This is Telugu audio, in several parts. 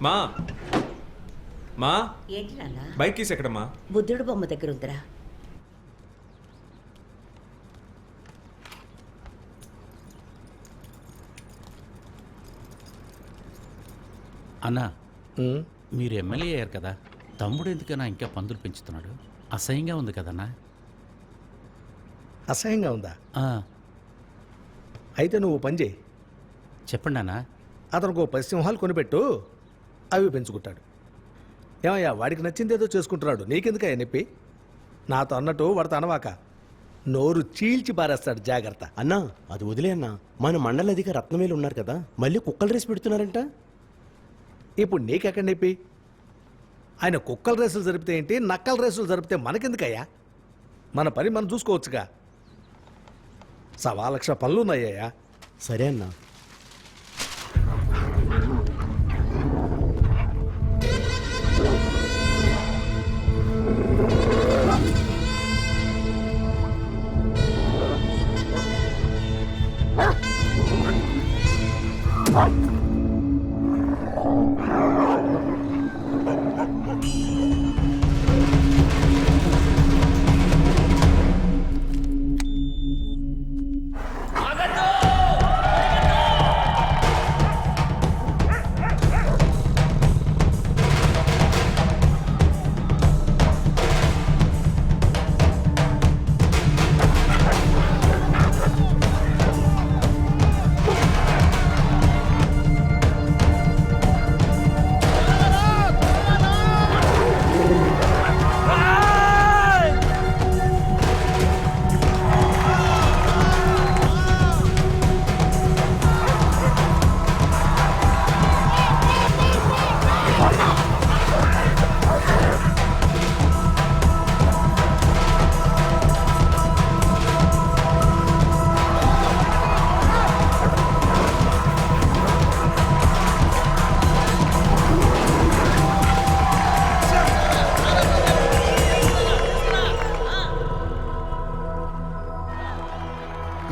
మా మా ఏంటి నాన్న? బైక్ కీస్ ఎక్కడమ్మా? బుద్ధుడు బొమ్మ దగ్గర ఉందిరా. అన్నా, మీరు ఎమ్మెల్యే అయ్యారు కదా, తమ్ముడు ఎందుకన్నా ఇంకా పందులు పెంచుతున్నాడు? అసహ్యంగా ఉంది కదన్నా. అసహ్యంగా ఉందా? ఆ, అయితే నువ్వు పని చేయి, చెప్పండి అన్నా. అతనికి ఓ 10 సింహాలు కొనిపెట్టు, అవి పెంచుకుంటాడు. ఏమయ్యా, వాడికి నచ్చింది ఏదో చేసుకుంటున్నాడు, నీకెందుకయ్యా నొప్పి? నాతో అన్నట్టు వాడితో అనవాక, నోరు చీల్చి పారేస్తాడు, జాగ్రత్త. అన్నా అది వదిలే అన్నా, మన మండల అధికారి రత్నవేలు ఉన్నారు కదా, మళ్ళీ కుక్కల రేసు పెడుతున్నారంట. ఇప్పుడు నీకెక్కడ నొప్పి? ఆయన కుక్కల రేసులు జరిపితే ఏంటి, నక్కల రేసులు జరిపితే మనకెందుకయ్యా? మన పని మనం చూసుకోవచ్చుగా. 1,00,000 పనులున్నాయ్యా. సరే అన్నా.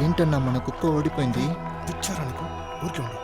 ఏంటన్నా మన కుక్క ఓడిపోయింది? పిచ్చారనుకో, ఊరికే ఉండు.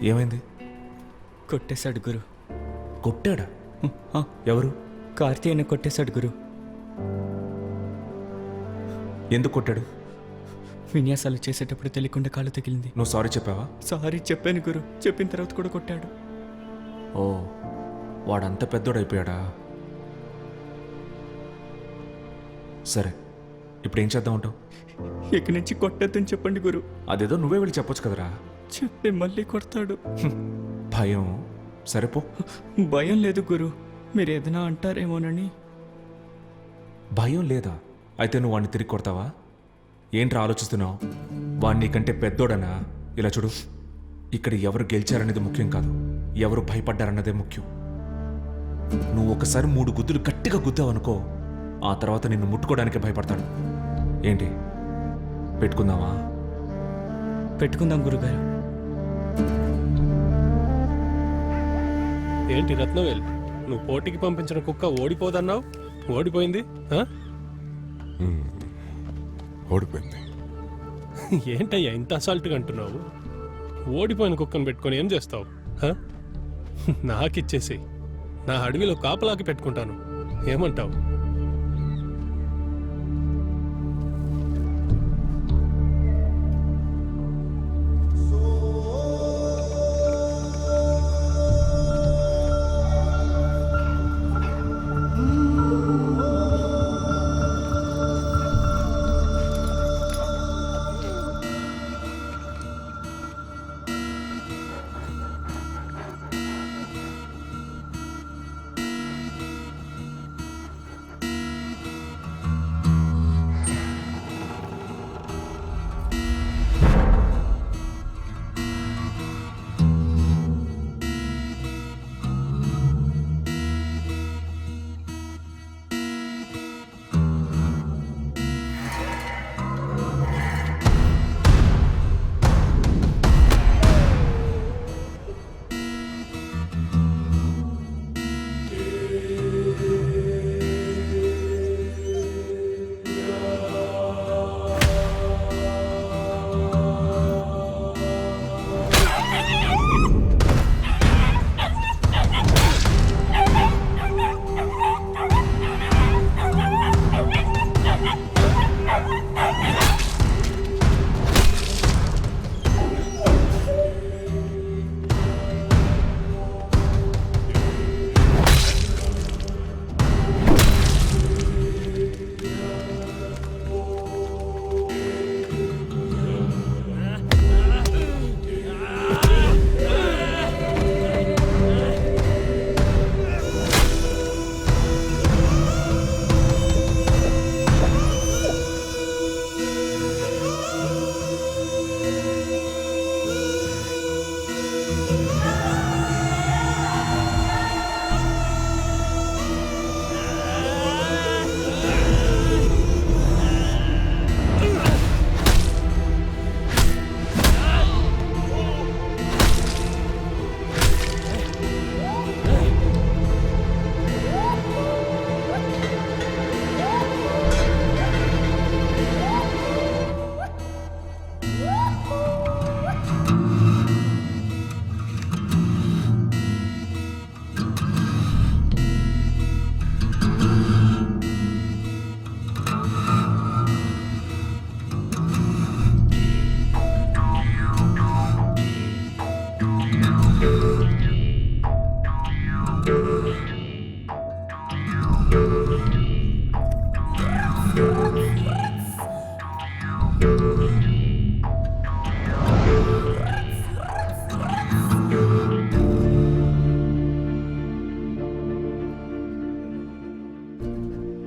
ఏమైంది? కొట్టేశాడు గురు. కొట్టాడా? ఆ, ఎవరు? కార్తీయని కొట్టేశాడు గురు. ఎందుకు కొట్టాడు? విన్యాసాలు చేసేటప్పుడు తెలియకుండా కాళ్ళు తగిలింది. నువ్వు సారీ చెప్పావా? సారీ చెప్పాను గురు. చెప్పిన తర్వాత కూడా కొట్టాడు. ఓ, వాడంత పెద్దోడైపోయాడా? సరే, ఇప్పుడు ఏం చేద్దాం అంటావు? ఇక నుంచి కొట్టద్దని చెప్పండి గురు. అదేదో నువ్వే వెళ్ళి చెప్పొచ్చు కదరా. చెప్పి మళ్ళీ కొడతాడు. భయం. సరిపో. భయం లేదు గురు. మీరు ఏదైనా అంటారేమోనని. భయం లేదా? అయితే నువ్వు వాడిని తిరిగి కొడతావా? ఏంట్రా ఆలోచిస్తున్నావు? వాడిని నీకంటే పెద్దోడనా? ఇలా చూడు, ఇక్కడ ఎవరు గెలిచారనేది ముఖ్యం కాదు, ఎవరు భయపడ్డారన్నదే ముఖ్యం. నువ్వు ఒకసారి 3 గుద్దులు గట్టిగా గుద్దావనుకో, ఆ తర్వాత నిన్ను ముట్టుకోవడానికి భయపడతాడు. ఏంటి, పెట్టుకుందామా? పెట్టుకుందాం గురుగారు. ఏంటి రత్నవేల్, నువ్వు పోటీకి పంపించిన కుక్క ఓడిపోదన్నావు? ఓడిపోయింది ఆ? ఓడిపోయింది. ఏంటయ్యా ఇంత అసాల్ట్గా అంటున్నావు? ఓడిపోయిన కుక్కను పెట్టుకొని ఏం చేస్తావు? ఆ? నాకిచ్చేసి నా అడవిలో కాపలాకి పెట్టుకుంటాను, ఏమంటావు?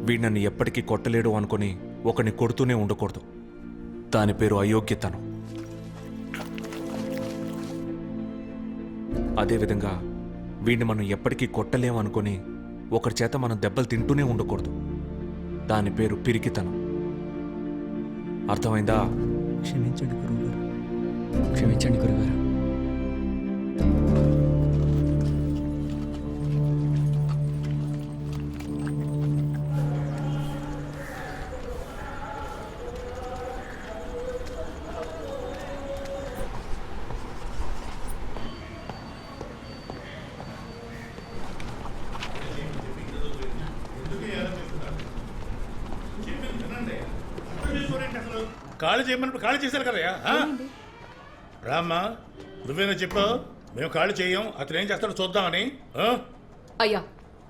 వీడు నన్ను ఎప్పటికీ కొట్టలేడు అనుకుని ఒకని కొడుతూనే ఉండకూడదు. దాని పేరు అయోగ్యతనం. అదేవిధంగా వీడిని మనం ఎప్పటికీ కొట్టలేము అనుకుని ఒకరి చేత మనం దెబ్బలు తింటూనే ఉండకూడదు. దాని పేరు పిరికితనం. అర్థమైందా? క్షమించండి గురువుగారు, క్షమించండి గురుగారు. ఖాళీ చేయమన్నప్పుడు ఖాళీ చేశారు కదయ్యా. రామ్మా, నువ్వేనా చెప్పావు మేము ఖాళీ చేయం, అతను ఏం చేస్తాడో చూద్దామని. అయ్యా,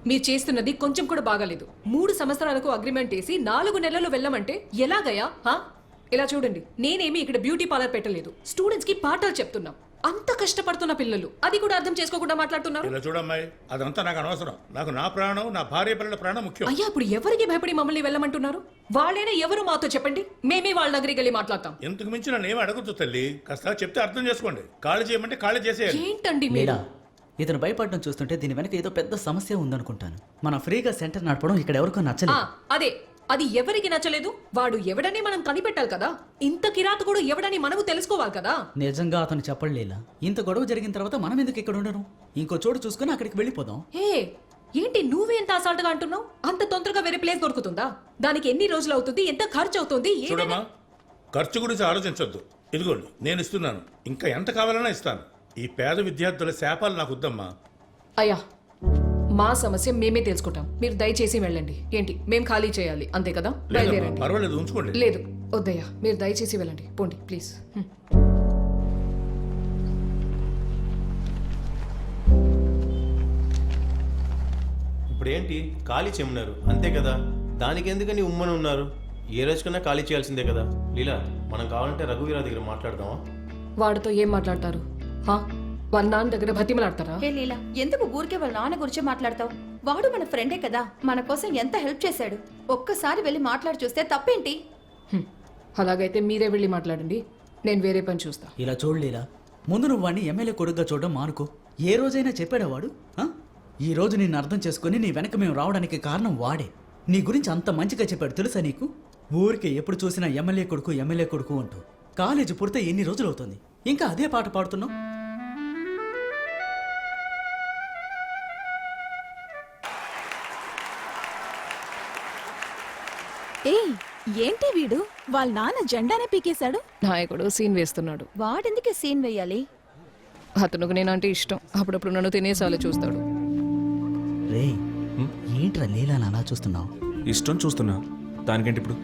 మీరు చేస్తున్నది కొంచెం కూడా బాగాలేదు. 3 సంవత్సరాలకు అగ్రిమెంట్ వేసి 4 నెలలు వెళ్ళమంటే ఎలాగయ్యా? ఇలా చూడండి, నేనేమి ఇక్కడ బ్యూటీ పార్లర్ పెట్టలేదు, స్టూడెంట్స్ కి పాఠాలు చెప్తున్నాం. అంత కష్టపడుతున్న పిల్లలు అది కూడా అర్థం చేసుకోకుండా మాట్లాడుతున్నారు. ఇలా చూడమ్మాయి, అదంతా నాకు అనవసరం. నాకు నా ప్రాణం, నా భార్య పిల్లల ప్రాణం ముఖ్యం. అయ్యా, ఇప్పుడు ఎవరికి భయపడి మమ్మల్ని వెళ్ళమంటున్నారు? వాళ్ళైనా ఎవరు మాతో చెప్పండి, మేమే వాళ్ళ దగ్గరికి వెళ్ళి మాట్లాడతాం. ఇంతకు మించి నన్ను ఏమి అడగచ్చు తల్లి, కాస్త చెప్తే అర్థం చేసుకోండి. ఖాళీ చేయమంటే ఖాళీ చేసేయాలి. ఏంటండి మీరు? ఇతను భయపడడం చూస్తుంటే దీని వెనక ఏదో పెద్ద సమస్య ఉందనుకుంటాను. మనం ఫ్రీగా సెంటర్ నడపడం ఇక్కడ ఎవరికో నచ్చలేదు. అదే, అది ఎవరికి నచ్చలేదు? వాడు ఎవడని మనం కనిపెట్టాలి కదా. ఇంత కిరాతకుడు ఎవడని మనము తెలుసుకోవాలి కదా. నిజంగా అతను చెప్పలేలా. ఇంత గొడవ జరిగిన తర్వాత మనం ఎందుకు ఇక్కడ ఉండను? ఇంకో చోటు చూసుకుని అక్కడికి వెళ్ళిపోదాం. ఏంటి నువ్వే ఎంత అసాల్ట్ గా అంటున్నావు? అంత తొందరగా వేరే ప్లేస్ దొరుకుతుందా? దానికి ఎన్ని రోజులు అవుతుంది? ఎంత ఖర్చు అవుతుంది? చూడమ్మా, ఖర్చు గురించి ఆలోచించొద్దు. ఇదిగోండి, నేను ఇస్తున్నాను, ఇంకా ఎంత కావాలన్నా ఇస్తాను. ఈ పేద విద్యార్థుల శాపాలు నాకు వద్దమ్మా. అయ్యా, మా సమస్య మేమే తెలుసుకుంటాం, మీరు దయచేసి వెళ్ళండి. ఏంటి, మేం ఖాళీ చేయాలి అంతే కదా? బయలుదేరండి. పర్వాలేదు, ఉంచుకోండి. లేదు, వద్దయ్యా, మీరు దయచేసి వెళ్ళండి, పోండి ప్లీజ్. ఇప్పుడు ఏంటి ఖాళీ చేయమన్నారు అంతే కదా, దానికి ఎందుకని ఉమ్మని ఉన్నారు? ఏ రోజుకన్నా ఖాళీ చేయాల్సిందే కదా. లీలా, మనం కావాలంటే రఘువీరా దగ్గర మాట్లాడదామా? వాడితో ఏం మాట్లాడతారు? వాళ్ళ నాన్న దగ్గర బతిమలాడతారా? హే లీలా, ఎందుకు ఊరికే వాళ్ళ నాన్న గురించి మాట్లాడతావు? వాడు మన ఫ్రెండే కదా, మన కోసం ఎంత హెల్ప్ చేశాడు. ఒక్కసారి వెళ్ళి మాట్లాడి చూస్తే తప్పేంటి? అలాగైతే మీరే వెళ్ళి మాట్లాడండి, నేను వేరే పని చూస్తా. ఇలా చూడలేలా, ముందు నువ్వు వాడిని ఎమ్మెల్యే కొడుగ్గా చూడడం మానుకో. ఏ రోజైనా చెప్పాడా వాడు? ఈ రోజు నిన్ను అర్థం చేసుకుని నీ వెనక మేము రావడానికి కారణం వాడే. నీ గురించి అంత మంచిగా చెప్పాడు తెలుసా నీకు? ఊరికే ఎప్పుడు చూసినా ఎమ్మెల్యే కొడుకు అంటూ. కాలేజీ పుడితే ఎన్ని రోజులు అవుతుంది, ఇంకా అదే పాట పాడుతున్నావు? ఏంటి వీడు వాళ్ళ నాన్న జెండానే పీకేశాడు? నాయకుడు సీన్ వేస్తున్నాడు. వాడెందుకే సీన్ వేయాలి? అతనుకు నేనంటే ఇష్టం, అప్పుడప్పుడు నన్ను తినేసాలే చూస్తాడు. రే, ఏంట్రా లీలా అలా చూస్తున్నావు? ఇష్టం చూస్తున్నా, దానికేంటి ఇప్పుడు?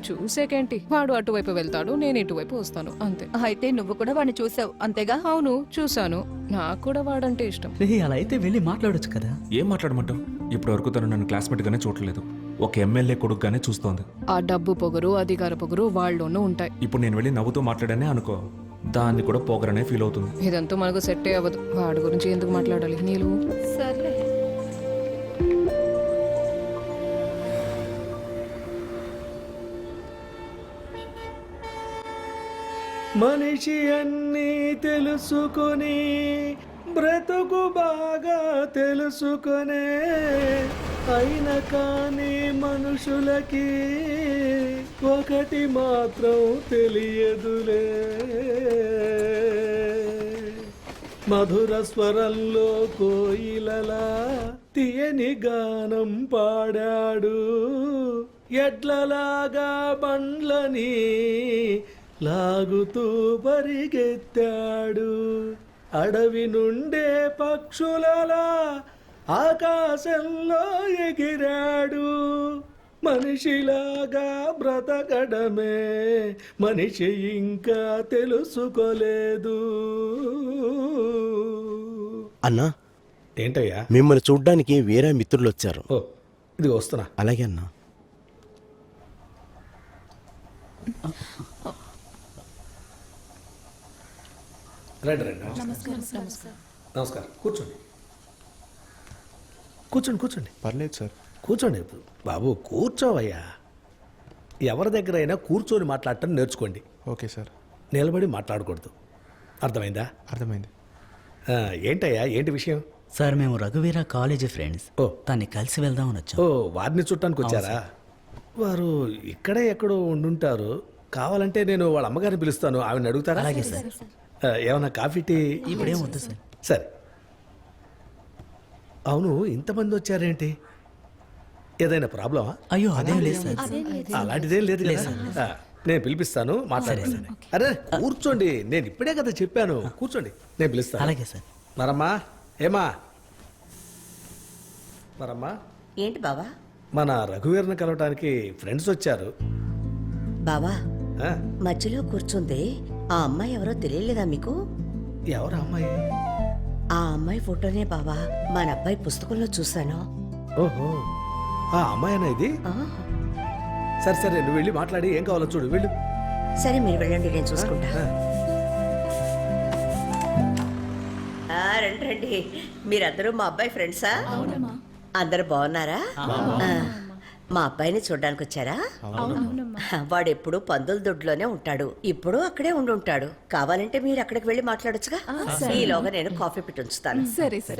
చూసేకేంటి, వాడు అటువైపు వెళ్తాడు, నేను ఇటువైపు వస్తాను అంతే. అయితే నువ్వు కూడా వాడిని చూసావు అంతేగా? అవును, చూశాను. నాకు కూడా వాడంటే ఇష్టం. రే, అలా అయితే వెళ్ళి మాట్లాడొచ్చు కదా. ఏం మాట్లాడమంటావు? ఇప్పటి వరకు తను నన్ను క్లాస్మేట్ గానే చూడలేదు, ఒక ఎమ్మెల్యే కొడుకుగానే చూస్తోంది. ఆ డబ్బు పొగరు, అధికార పొగరు వాళ్ళలోనూ ఉంటాయి. ఇప్పుడు నేను వెళ్ళి నవ్వుతూ మాట్లాడానే అనుకో, దాన్ని కూడా పొగరనే ఫీల్ అవుతుంది. ఇదంతా మనకు సెట్టే అవ్వదు. వాడి గురించి ఎందుకు మాట్లాడాలి? నీళ్ళు సర్లే. మనిషి అన్నీ తెలుసుకొని బ్రతుకు బాగా తెలుసుకొనే, అయిన కానీ మనుషులకి ఒకటి మాత్రం తెలియదులే. మధుర స్వరంలో కోయిలలా తీయని గానం పాడాడు, ఎడ్లలాగా బండ్లని లాగుతూ పరిగెత్తాడు, అడవి నుండే పక్షులలా ఆకాశంలో ఎగిరాడు. మనిషిలాగా బ్రతకడమే మనిషి ఇంకా తెలుసుకోలేదు. అన్నా, ఏంటయ్యా? మిమ్మల్ని చూడ్డానికి వేరే మిత్రులు వచ్చారు. ఓ, ఇది వస్తున్నా. అలాగే అన్నా. రండి రండి. నమస్కారం. కూర్చోండి కూర్చోండి కూర్చోండి. పర్లేదు సార్. కూర్చోండి బాబు, కూర్చోవయ్యా. ఎవరి దగ్గరైనా కూర్చొని మాట్లాడటం నేర్చుకోండి. Okay sir. నిలబడి మాట్లాడకూడదు, అర్థమైందా? అర్థమైంది. ఏంటయ్యా, ఏంటి విషయం? సార్, మేము రఘువీర కాలేజీ ఫ్రెండ్స్. ఓ, తన్ని కలిసి వెళ్దామని వచ్చాం. ఓ, వారిని చుట్టానికి వచ్చారా? వారు ఇక్కడే ఎక్కడో ఉండుంటారు. కావాలంటే నేను వాళ్ళ అమ్మగారిని పిలుస్తాను, ఆవిడని అడుగుతారా? అలాగే సార్. ఏమన్నా కాఫీ టీ? ఇప్పుడేం వద్దు సార్. సరే. అవును, ఇంతమంది వచ్చారేంటి? ఏదైనా ప్రాబ్లమా? అయ్యో అదేం లేదు సార్. అలాంటిదేం లేదు కదా. నేను పిలిపిస్తాను, మాట్లాడేస్తాను. అరే కూర్చోండి, నేను ఇప్పుడే కదా చెప్పాను. కూర్చోండి, నేను పిలుస్తాను. అలాగే సార్. మరమ్మా, ఏమా మరమ్మా, ఏంటి బావా? మన రఘువీర్ని కలవటానికి ఫ్రెండ్స్ వచ్చారు. బావా, ఆ, మధ్యలో కూర్చుంది ఆ అమ్మాయి ఎవరో తెలియలేదా మీకు? ఎవరు అమ్మాయి? ఆ అమ్మాయి ఫోటోనే బావా మన అబ్బాయి పుస్తకంలో చూశాను. ఓహో, ఆ అమ్మాయినా ఇది? ఆ, సరే సరే, నువ్వు వెళ్ళి మాట్లాడి ఏం కావాలో చూడు, వెళ్ళు. సరే మీరు వెళ్ళండి, నేను చూసుకుంటా. రండి రండి, మీరందరూ మా అబ్బాయి ఫ్రెండ్సా? అందరు బాగున్నారా? మా అబ్బాయిని చూడడానికి వచ్చారా? వాడు ఎప్పుడు పందుల దొడ్లోనే ఉంటాడు, ఇప్పుడు అక్కడే ఉండుంటాడు. కావాలంటే మీరు అక్కడికి వెళ్ళి మాట్లాడొచ్చుగా. ఈలోగా నేను కాఫీ పెట్టి ఉంచుతాను.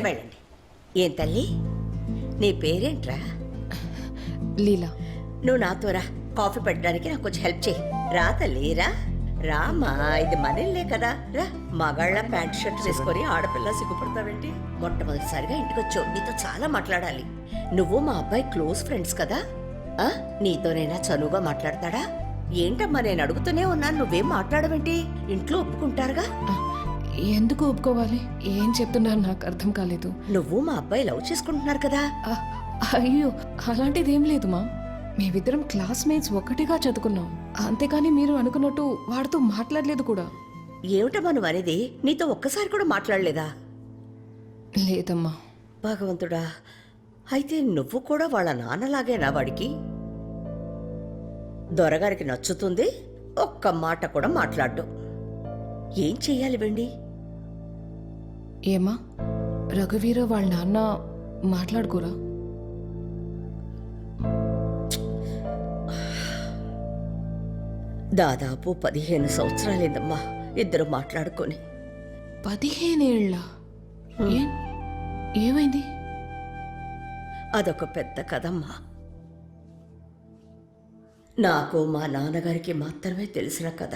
వెళ్ళండి. ఏం తల్లి, నీ పేరేంట్రా? లీలా. నువ్వు నాతో రా, కాఫీ పెట్టడానికి నాకు కొంచెం హెల్ప్ చేయి. రా తల్లి, రా రామా, ఇది మనీలే కదా. రా, మగాళ్ళ ప్యాంట్ షర్ట్ వేసుకొని ఆడపిల్ల సిగ్గుపడతావేంటి? మొట్టమొదటిసారిగా ఇంటికి వచ్చావు, నీతో చాలా మాట్లాడాలి. నువ్వు మా అబ్బాయి క్లోజ్ ఫ్రెండ్స్ కదా. నీతోనైనా చనువుగా మాట్లాడతాడా? ఏంటమ్మా, నేను అడుగుతూనే ఉన్నాను, నువ్వేం మాట్లాడవేంటి? ఇంట్లో ఒప్పుకుంటారుగా. ఎందుకు ఒప్పుకోవాలి? ఏం చెప్తున్నారు నాకు అర్థం కాలేదు. నువ్వు మా అబ్బాయి లవ్ చేసుకుంటున్నారు కదా. అయ్యో, అలాంటిదేం లేదు మా. మేమిద్దరం క్లాస్మేట్స్ ఒకటిగా చదువుకున్నాం, అంతేకాని మీరు అనుకున్నట్టు వాడితో మాట్లాడలేదు కూడా. ఏమిటమ్మా నువ్వు అనేది? నీతో ఒక్కసారి కూడా మాట్లాడలేదా? లేదమ్మా. భగవంతుడా, అయితే నువ్వు కూడా వాళ్ళ నాన్నలాగేనా వాడికి? దొరగారికి నచ్చుతుంది, ఒక్క మాట కూడా మాట్లాడ్డు. ఏం చెయ్యాలి వెండి? ఏమా, రఘువీర వాళ్ళ నాన్న మాట్లాడుకోరా? దాదాపు 15 సంవత్సరాలేదమ్మా ఇద్దరు మాట్లాడుకొని. 15 ఏళ్ళ? ఏమైంది? అదొక పెద్ద కథమ్మా. నాకు మా నాన్నగారికి మాత్రమే తెలిసిన కథ.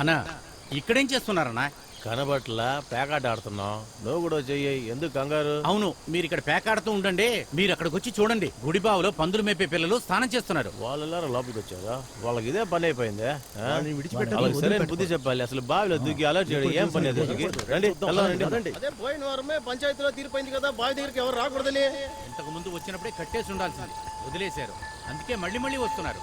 అన్నా, ఇక్కడేం చేస్తున్నారన్నా? కనబట్లా పేకాట ఆడుతున్నాం, నువ్వు కూడా చెయ్యి. ఎందుకు కంగారు? అవును, మీరు ఇక్కడ పేకాడుతూ ఉండండి, మీరు అక్కడికి వచ్చి చూడండి. గుడిబావులో పందులు మేపే పిల్లలు స్నానం చేస్తున్నారు. వాళ్ళెల్లారూ లోపలికి వచ్చారా? వాళ్ళకి ఇదే పని అయిపోయిందే. వాళ్ళకి సరైన బుద్ధి చెప్పాలి. అసలు బావిలో దూకి అలర్ట్ చేయడం ఏం పని అది? రండి, రండి. అదే పోయిన వారమే పంచాయతీలో తీరిపోయింది కదా, బావి దగ్గరికి ఎవరు రాకూడదని. ఇంతకు ముందు వచ్చినప్పుడే కట్టేసి ఉండాల్సింది, వదిలేశారు. అందుకే మళ్ళీ మళ్ళీ వస్తున్నారు.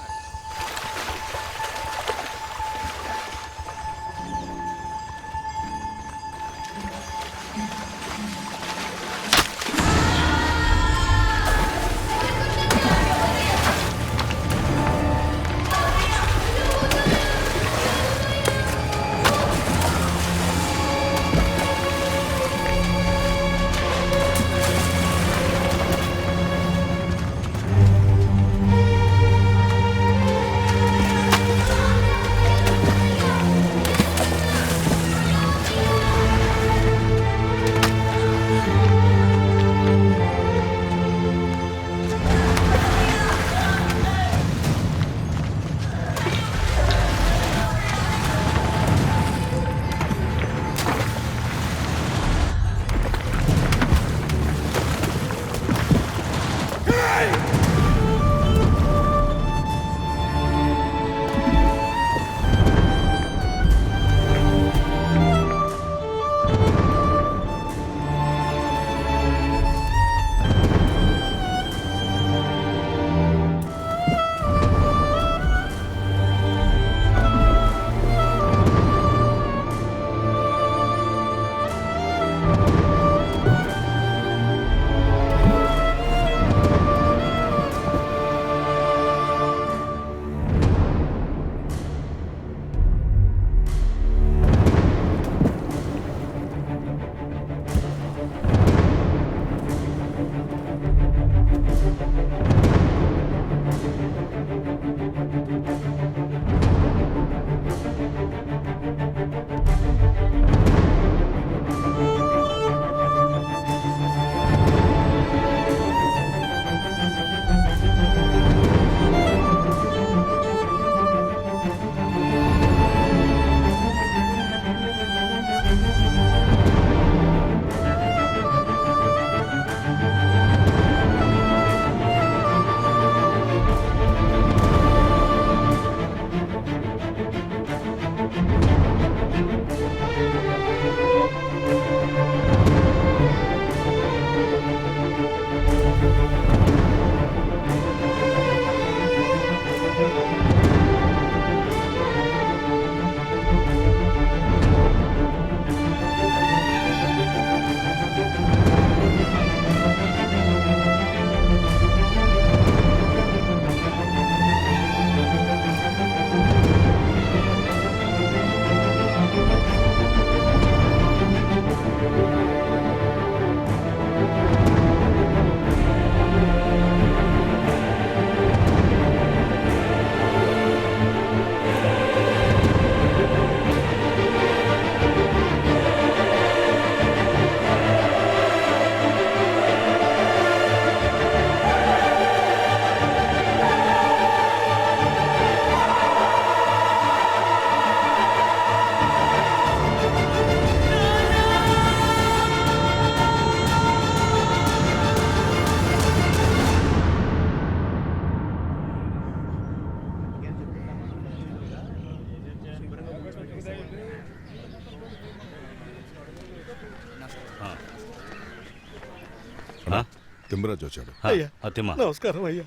తిమ్మరాజు వచ్చాడు. అయ్యా అతిమా నమస్కారం అయ్యా.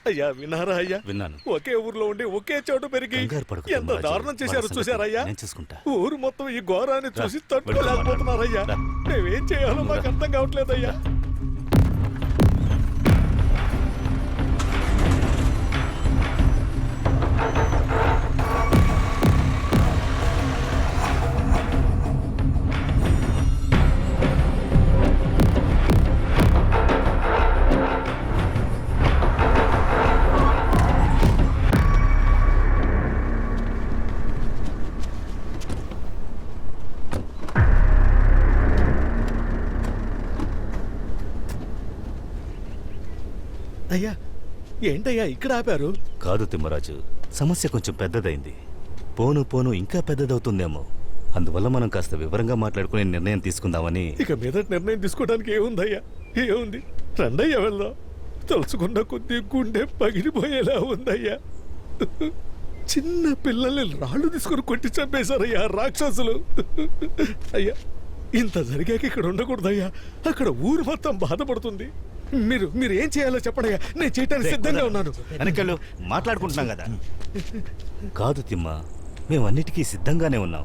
అయ్యా విన్నారా అయ్యా? విన్నాను. ఒకే ఊర్లో ఉండి ఒకే చోటు పెరిగి కంగారు పడకు ఎంత తిమ్మరాజు. దారుణం చేశారు వాళ్ళ చూసారయ్యా? నేను చూసుకుంటా. ఊరు మొత్తం ఈ ఘోరాన్ని చూసి వెళ్ళు, తట్టుకోలేకపోతున్నారయ్యా. రా. మేమేం చేయాలో మాకు అర్థం కావట్లేదయ్యా. అయ్యా ఏంటయ్యా ఇక్కడ ఆపారు? కాదు తిమ్మరాజు, సమస్య కొంచెం పెద్దదైంది. పోను పోను ఇంకా పెద్దదవుతుందేమో. అందువల్ల మనం కాస్త వివరంగా మాట్లాడుకునే నిర్ణయం తీసుకుందామని. ఇక మీద నిర్ణయం తీసుకోవడానికి ఏముందయ్యా? ఏముంది, రండయ్యా వెళ్దాం. తలుచుకున్న కొద్దీ గుండె పగిలిపోయేలా ఉందయ్యా. చిన్న పిల్లల్ని రాళ్ళు తీసుకుని కొట్టి చంపేశారయ్యా రాక్షసులు. అయ్యా ఇంత జరిగాక ఇక్కడ ఉండకూడదయ్యా. అక్కడ ఊరు మొత్తం బాధపడుతుంది. మీరు మీరు ఏం చేయాలో చెప్పడయ్యా, నేను చేయటానికి సిద్ధంగా ఉన్నాను. వెనకళ్ళు మాట్లాడుకుంటున్నాం కదా. కాదు తిమ్మ, మేమన్నిటికీ సిద్ధంగానే ఉన్నాం.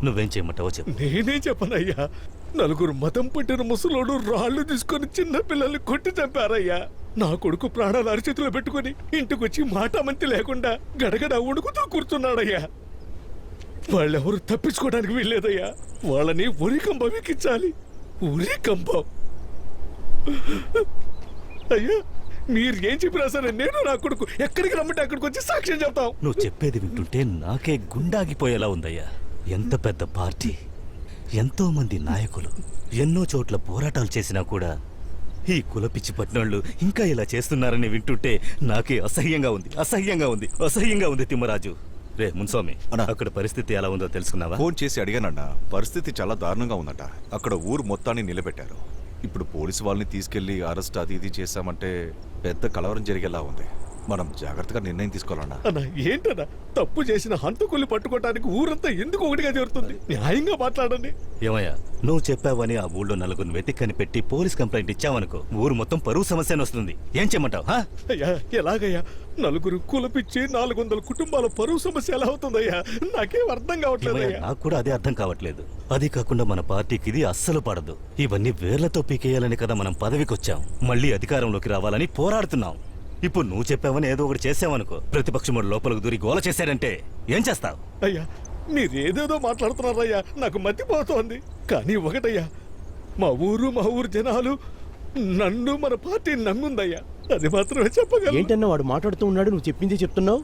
నువ్వేం చేయమంటావో చెప్పు. నేనే చెప్పనయ్యా. నలుగురు మతం పట్టిన ముసలోడు రాళ్ళు తీసుకొని చిన్న పిల్లల్ని కొట్టి చంపారయ్యా. నా కొడుకు ప్రాణాలు అరిచేతిలో పెట్టుకుని ఇంటికొచ్చి మాటామంతి లేకుండా గడగడ ఉడుకుతూ కూర్చున్నాడయ్యా. వాళ్ళెవరు తప్పించుకోవడానికి వీల్లేదయ్యా. వాళ్ళని ఉరికంబం ఎక్కించాలి. ఉరికంబం. అయ్యా మీరు ఏం చెప్పినా సరే నేను నా కొడుకు ఎక్కడికి రమ్మంటే అక్కడికి వచ్చి సాక్ష్యం చెప్తాం. నువ్వు చెప్పేది వింటుంటే నాకే గుండాగిపోయేలా ఉందయ్యా. ఎంత పెద్ద పార్టీ, ఎంతో మంది నాయకులు, ఎన్నో చోట్ల పోరాటాలు చేసినా కూడా ఈ కులపిచ్చి పట్టినోళ్ళు ఇంకా ఇలా చేస్తున్నారని వింటుంటే నాకే అసహ్యంగా ఉంది, అసహ్యంగా ఉంది, అసహ్యంగా ఉంది తిమ్మరాజు. రే మున్స్వామి, అక్కడ పరిస్థితి ఎలా ఉందో తెలుసుకున్నావా? ఫోన్ చేసి అడిగానన్నా. పరిస్థితి చాలా దారుణంగా ఉందట. అక్కడ ఊరు మొత్తాన్ని నిలబెట్టారు. ఇప్పుడు పోలీసు వాళ్ళని తీసుకెళ్లి అరెస్ట్ అది ఇది చేశామంటే పెద్ద కలవరం జరిగేలా ఉంది. మనం జాగ్రత్తగా నిర్ణయం తీసుకోవాలన్నా. అన్నా ఏంటన్నా, తప్పు చేసిన హంతకుల్ని పట్టుకోవడానికి ఊరంతా ఎందుకు ఒకటిగా చేరుతుంది? న్యాయంగా మాట్లాడండి. ఏమయ్యా, నువ్వు చెప్పావని ఆ ఊళ్ళో నలుగురిని వెతికని పెట్టి పోలీస్ కంప్లైంట్ ఇచ్చావనుకో, ఊరు మొత్తం పరువు సమస్యను వస్తుంది. ఏం చేయమంటావు? అయ్యా ఎలాగయ్యా? నలుగురు కులపిచ్చి 400 కుటుంబాల పరువు సమస్య ఎలా అవుతుందయ్యా? నాకేం అర్థం కావట్లేదయ్యా. నాకు కూడా అదే అర్థం కావట్లేదు. అది కాకుండా మన పార్టీకి ఇది అస్సలు పడదు. ఇవన్నీ వేర్లతో పీకేయాలని కదా మనం పదవికొచ్చాం. మళ్ళీ అధికారంలోకి రావాలని పోరాడుతున్నాం. ఇప్పుడు నువ్వు చెప్పావని ఏదో ఒకటి చేసావనుకో, ప్రతిపక్షం లోపలికి దూరి గోల చేశాడంటే ఏం చేస్తావు? అయ్యా మీరేదేదో మాట్లాడుతున్నారయ్యా, నాకు మతిపోతోంది. కానీ ఒకటయ్యా, మా ఊరు జనాలు నన్ను మన పార్టీ నమ్ముందయ్యా. అది మాత్రమే చెప్పగలను. ఏంటన్నా వాడు మాట్లాడుతూ ఉన్నాడు, నువ్వు చెప్పింది చెప్తున్నావు.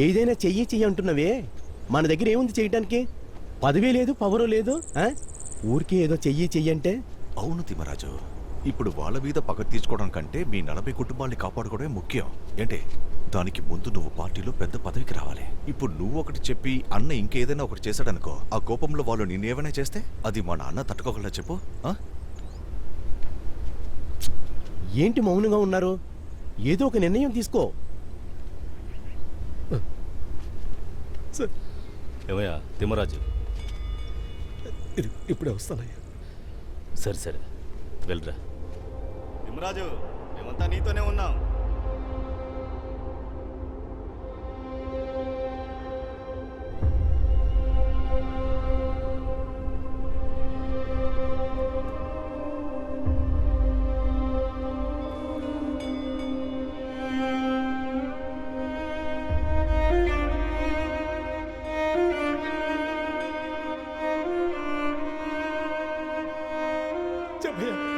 ఏదైనా చెయ్యి అంటున్నావే, మన దగ్గర ఏముంది చేయడానికి? పదవి లేదు, పవరు లేదు. ఊరికే ఏదో చెయ్యి అంటే. అవును తిమ్మరాజు, ఇప్పుడు వాళ్ళ మీద పగ తీర్చుకోవడం కంటే మీ 40 కుటుంబాన్ని కాపాడుకోవడమే ముఖ్యం. ఏంటి, దానికి ముందు నువ్వు పార్టీలో పెద్ద పదవికి రావాలి. ఇప్పుడు నువ్వు ఒకటి చెప్పి అన్న ఇంకేదైనా ఒకటి చేశాడనుకో, ఆ కోపంలో వాళ్ళు నిన్నేమైనా చేస్తే అది మా నాన్న తట్టుకోగలరా చెప్పు? ఏంటి మౌనంగా ఉన్నారు? ఏదో ఒక నిర్ణయం తీసుకో. ఏమయ్యా తిమ్మరాజు? ఇప్పుడే వస్తానయ్యా. సరే వెళ్ళరా. తిమ్మరాజు, మేమంతా నీతోనే ఉన్నాం.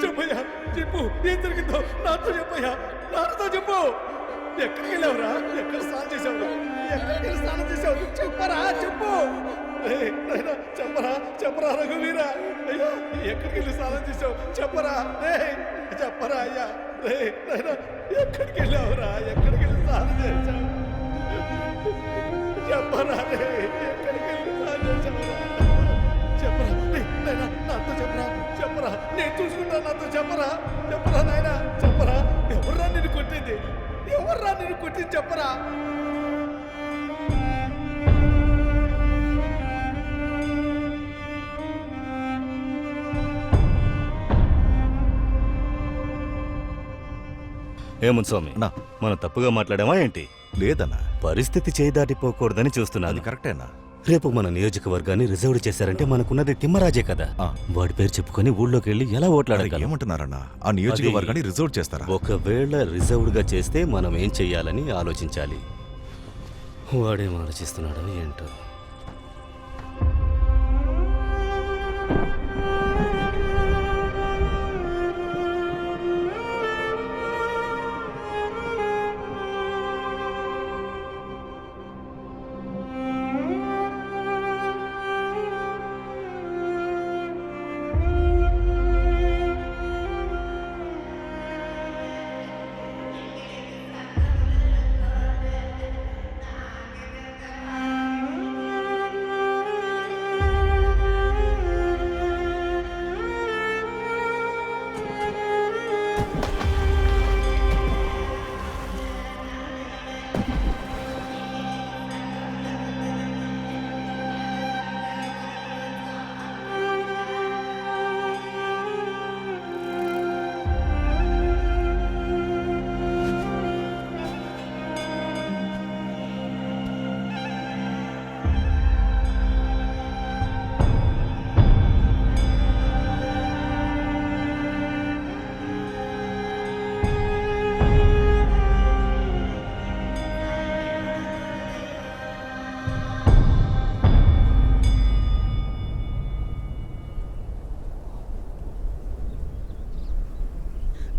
చెప్పయ్యా చెప్పు, ఏం జరిగిందో నాతో చెప్పయ్యా. నాతో చెప్పు. ఎక్కడికి వెళ్ళావురా? ఎక్కడ స్నానం చేసావురా? ఎక్కడికి స్నానం చేసావు? చెప్పరా, చెప్పు. చెప్పరా రఘువీరా. అయ్యా ఎక్కడికి వెళ్ళి స్నానం చేసావు? చెప్పరా చెప్పరా అయ్యా. ఎక్కడికి వెళ్ళావురా? ఎక్కడికి వెళ్ళి స్నానం చేసావు? చెప్పరా ఎక్కడికి వెళ్ళి స్నానం చేసావురా? చెప్పరా నాతో చెప్పరా. నేను చూసుకుంటా. నాతో చెప్పరా నాయనా. చెప్పరా. ఎవర్రా నిన్ను కొట్టింది? చెప్పరా. ఏముంది స్వామి అన్నా. మనం తప్పుగా మాట్లాడామా ఏంటి? లేదన్నా, పరిస్థితి చేయి దాటిపోకూడదని చూస్తున్నాను. అది కరెక్టేనా? రేపు మన నియోజకవర్గాన్ని రిజర్వ్ చేశారంటే మనకున్నది తిమ్మరాజే కదా. ఆ. వాడి పేరు చెప్పుకొని ఊళ్ళోకి వెళ్ళి ఎలా అది ఓట్లాడగలం? ఏమంటున్నారన్నా, ఆ నియోజకవర్గాన్ని రిజర్వ్ చేస్తారా? ఒకవేళ రిజర్వ్డ్ గా చేస్తే మనం ఏం చెయ్యాలని ఆలోచించాలి. వాడేం ఆలోచిస్తున్నాడో ఏంటో.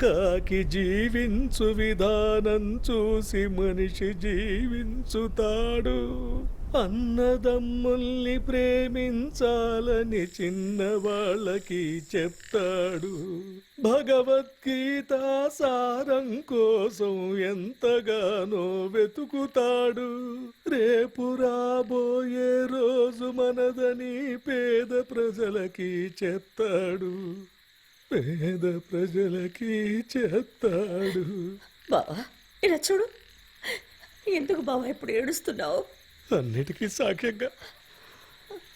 కాకి జీవించు విధానం చూసి మనిషి జీవించుతాడు. అన్నదమ్ముల్ని ప్రేమించాలని చిన్నవాళ్ళకి చెప్తాడు. భగవద్గీత సారం కోసం ఎంతగానో వెతుకుతాడు. రేపు రాబోయే రోజు మనదని పేద ప్రజలకి చెప్తాడు. పేద ప్రజలకి చెప్తాడు. బావా ఇలా చూడు. ఎందుకు బావా ఇప్పుడు ఏడుస్తున్నావు? అన్నిటికీ సాక్ష్యంగా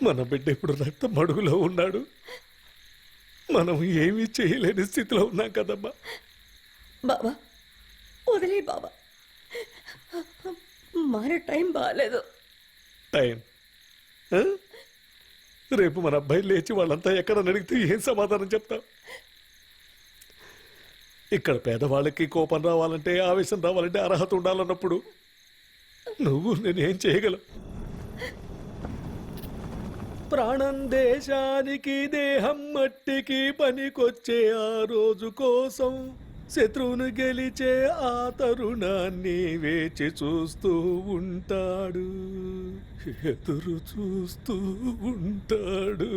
మన బిడ్డ ఇప్పుడు రక్త మడుగులో ఉన్నాడు. మనం ఏమీ చేయలేని స్థితిలో ఉన్నాం కదమ్మా. బావా వదిలే బావా, మన టైం బాగాలేదు. టైం ఆ? రేపు మన అబ్బాయి లేచి వాళ్ళంతా ఎక్కడ అడిగితే ఏం సమాధానం చెప్తాం? ఇక్కడ పేదవాళ్ళకి కోపం రావాలంటే, ఆవేశం రావాలంటే అర్హత ఉండాలన్నప్పుడు నువ్వు నేనేం చేయగలం? ప్రాణం దేశానికి, దేహం మట్టికి పనికొచ్చే ఆ రోజు కోసం శత్రువును గెలిచే ఆ తరుణాన్ని వేచి చూస్తూ ఉంటాడు, ఎదురు చూస్తూ ఉంటాడు.